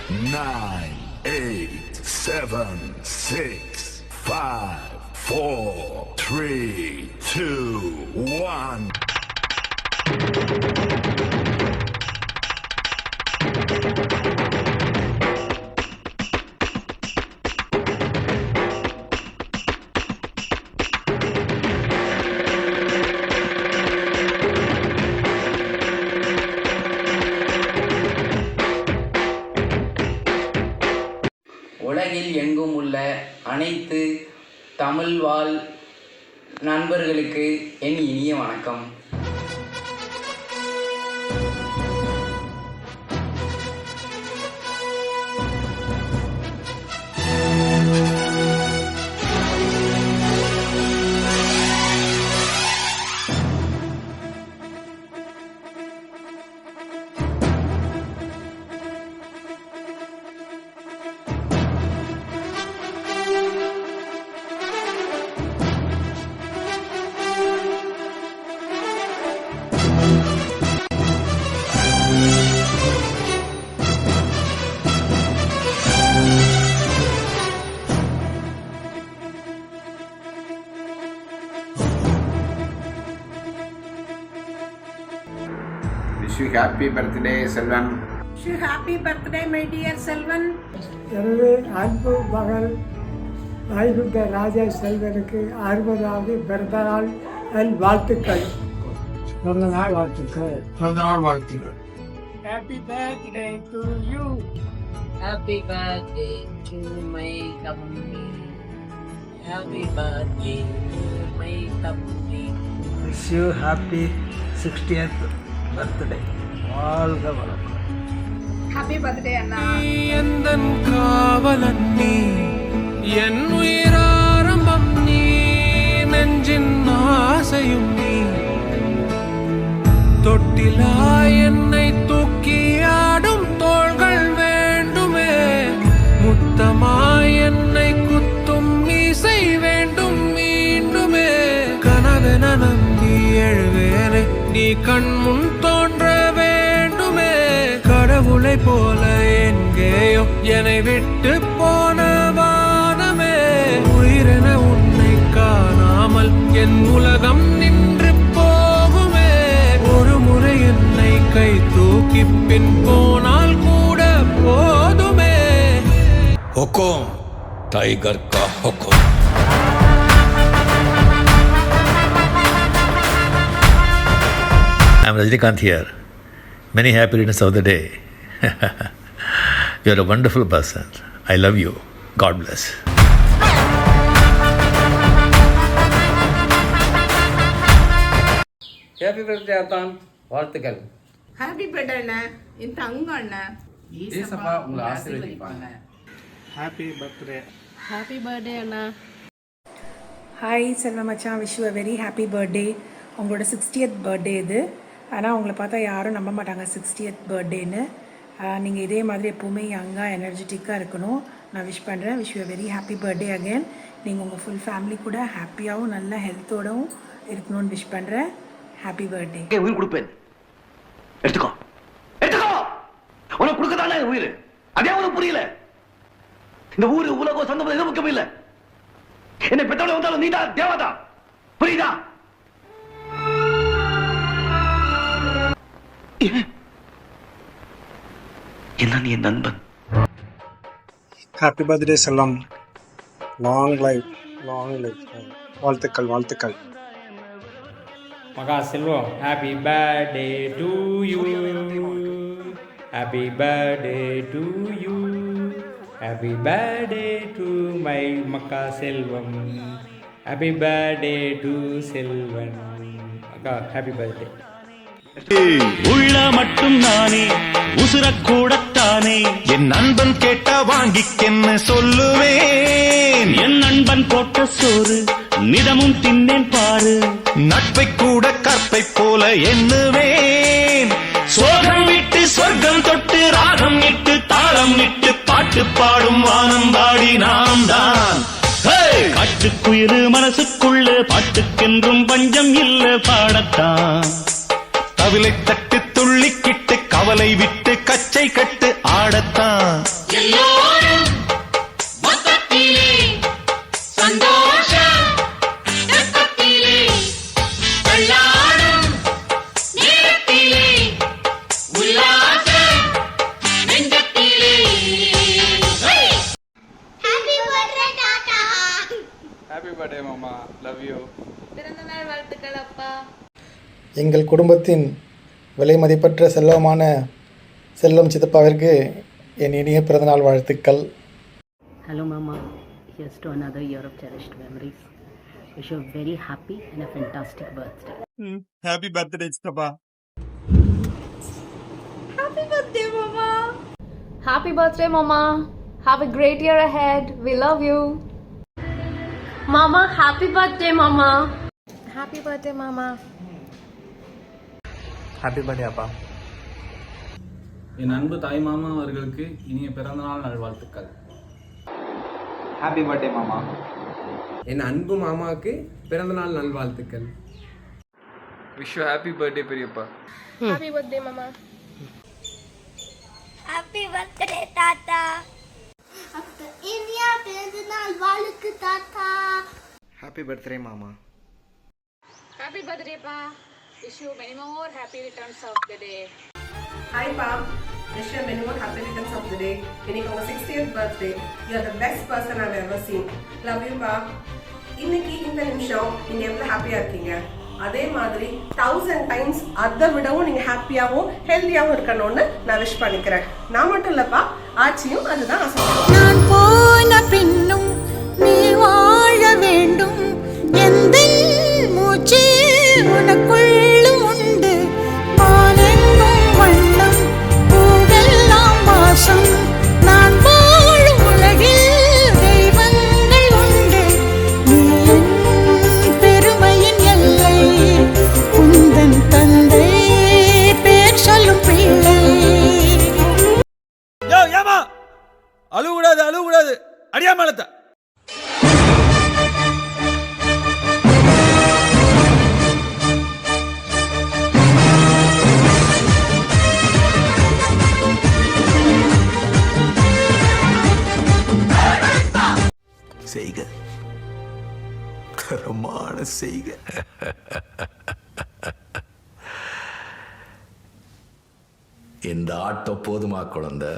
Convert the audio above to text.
9, 8, 7, 6, 5, 4, 3, 2, 1. உலகில் எங்கும் உள்ள அனைத்து தமிழ் வாழ் நண்பர்களுக்கு என் இனிய வணக்கம். Wish you happy birthday, Selvan. Wish you happy birthday, my dear Selvan. எனது அன்பு மகள் வைகுண்ட ராஜா செல்வனுக்கு 60வது பிறந்த நாள் வாழ்த்துக்கள். பிறந்த நாள் வாழ்த்துக்கள். பிறந்த நாள் வாழ்த்துக்கள். Happy birthday to you. Happy birthday to my company. Happy birthday to my company. Wish you happy 60th birthday. வாழ்க வளமுடன். Happy birthday, Anna. எந்தன் காவலன் நீ, என் உயிராரம்பம் நீ, நெஞ்சின் ஆசையும் நீ, தொட்டிலாய் என்னை தூக்கி ஆடும் தோள்கள் வேண்டுமே, முத்தமாய் என்னை குத்தும் மீசை வேண்டும் மீண்டுமே, கனவென நம்பி எழுவேனே நீ கண்முன் தோன்ற வேண்டுமே, கடவுளை போல எங்கேயோ என்னை விட்டு போன வானமே, உயிரென உன்னை காணாமல் என் உலகம் நின்று போகுமே, ஒரு முறை என்னை கை தூக்கி பின் போனால் கூட போதுமே. हुकुम टाइगर का हुकुम. I'm Rajnikant here. Many happy returns of the day. You're a wonderful person. I love you. God bless. Happy birthday அத்தான், வாழ்த்துக்கள். Happy birthday, Anna. என் தங்கம் அண்ணா. ஏசப்பா உங்களை ஆசீர்வதிப்பாங்க. Happy birthday. Happy birthday, Anna. Hi செல்வ மச்சான், wish you a very happy birthday. உங்களோட 60th birthday இது. ஆனால் உங்களை பார்த்தா யாரும் நம்ப மாட்டாங்க 60th பர்த்டேன்னு. நீங்கள் இதே மாதிரி எப்போவுமே யங்காக எனர்ஜெட்டிக்காக இருக்கணும். நான் விஷ் பண்ணுறேன். Wish you a very happy birthday again. நீங்கள் உங்கள் ஃபுல் ஃபேமிலி கூட ஹாப்பியாகவும் நல்ல ஹெல்த்தோடவும் இருக்கணும்னு விஷ் பண்ணுறேன். Happy birthday. உயிர் கொடுப்பேன், எடுத்துக்கோ எடுத்துக்கோ. உனக்கு கொடுக்கதானே உயிர், அதே உனக்கு புரியல. இந்த ஊரு உலகம் சொந்தம் எதுவும் முக்கியம் இல்லை. என்னை பெற்றவளை வந்தாலும் நீ தான் தேவதா, புரியுதா? என்ன நீ என் நண்பன். ஹாப்பி பர்த்டே செல்லம். லாங் லைஃப், வாழ்த்துக்கள் வாழ்த்துக்கள். Maha Selvam, happy birthday to you, happy birthday to you, happy birthday to my மக்கா Selvam, happy birthday to Selvan. அக்கா ஹாப்பி பர்த்டே. உள்ள மட்டும் நானே உசுரக்கூடத்தானே, என் நண்பன் கேட்டா வாங்கிக்கென்னு சொல்லுவேன். என் நண்பன் போட்ட சோறு நிதமும் தின்னேன் பாரு, நட்பை கூட கற்பை போல எண்ணுவேன். சோகம் விட்டு சொர்க்கம் தொட்டு ராகம் இட்டு தாளம் இட்டு பாட்டு பாடும் வானம் பாடி நாம் தான். காட்டுக்குயிரு மனசுக்குள்ள பாட்டுக்கென்றும் பஞ்சம் இல்ல பாடத்தான். கவிலை தட்டு துள்ளிக்கிட்டு கவலை கவலை விட்டு கச்சை கட்டு ஆடத்தான் எல்லோரும் மொத்தத்திலே சந்தோஷ ரத்தத்திலே தள்ளாடும் நேரத்திலே உல்லாச நெஞ்சத்திலே ஹாப்பி பர்த்டே டாடா. ஹாப்பி பர்த்டே மாமா, லவ் யூ. பிறந்தநாள் வாழ்த்துக்கள் அப்பா. எங்கள் குடும்பத்தின் விலை மதிப்பற்ற செல்வமான செல்வம் சித்தப்பாவிற்கு என் இனிய பிறந்தநாள் வாழ்த்துக்கள். Hello Mama, here's to another year of cherished memories. Wish you a very happy and a fantastic birthday. Happy birthday சித்தப்பா. Happy birthday mama. Happy birthday Mama. Have a great year ahead. We love you. Mama, happy birthday Mama. Happy birthday Mama. Happy birthday அப்பா. என் அன்பு தாய் மாமா அவர்களுக்கு இனிய பிறந்தநாள் நல்வாழ்த்துக்கள். Happy birthday மாமா. என் அன்பு மாமாவுக்கு பிறந்தநாள் நல்வாழ்த்துக்கள். விஷ் யூ ஹாப்பி பர்த்டே பெரியப்பா. Happy birthday Mama. Happy birthday தாத்தா. அப்பா இனியா பிறந்தநாள் வாழ்த்து தாத்தா. ஹாப்பி பர்த்டே மாமா. Happy birthday Pa. Wish you many more happy returns of the day. Hi Pa. Wish you many more happy returns of the day. இன்னைக்கு உங்க 60th birthday. You are the best person I've ever seen. Love you Pa. இன்னைக்கு இந்த நிமிஷம் நீங்க எவ்வளவு ஹாப்பியா இருக்கீங்க, அதே மாதிரி 1000 times அதை விடவும் நீங்க ஹாப்பியாவும் ஹெல்தியாவும் இருக்கணும்னு நான் விஷ் பண்ணிக்கிறேன். நான் மட்டும் இல்லப்பா, ஆச்சியும் அதுதான் ஆசைப்படுறேன். நான் போன பின்னும் நீ வாழ வேண்டும், எந்த மூச்சு உனக்குள்ளும் உண்டு, வானெங்கும் வண்ணம் பூவெல்லாம் வாசம், நான் வாழும் உலகில் தெய்வங்கள் உண்டு, நீ என் பெருமையின் எல்லை, உந்தன் தந்தை பேர் சொல்லும் பிள்ளை. ஏமா அழுவுடாது அடியாமலத்த. செய்க தரமான செய்க. இந்த ஆட்டம் போதுமா குழந்தை?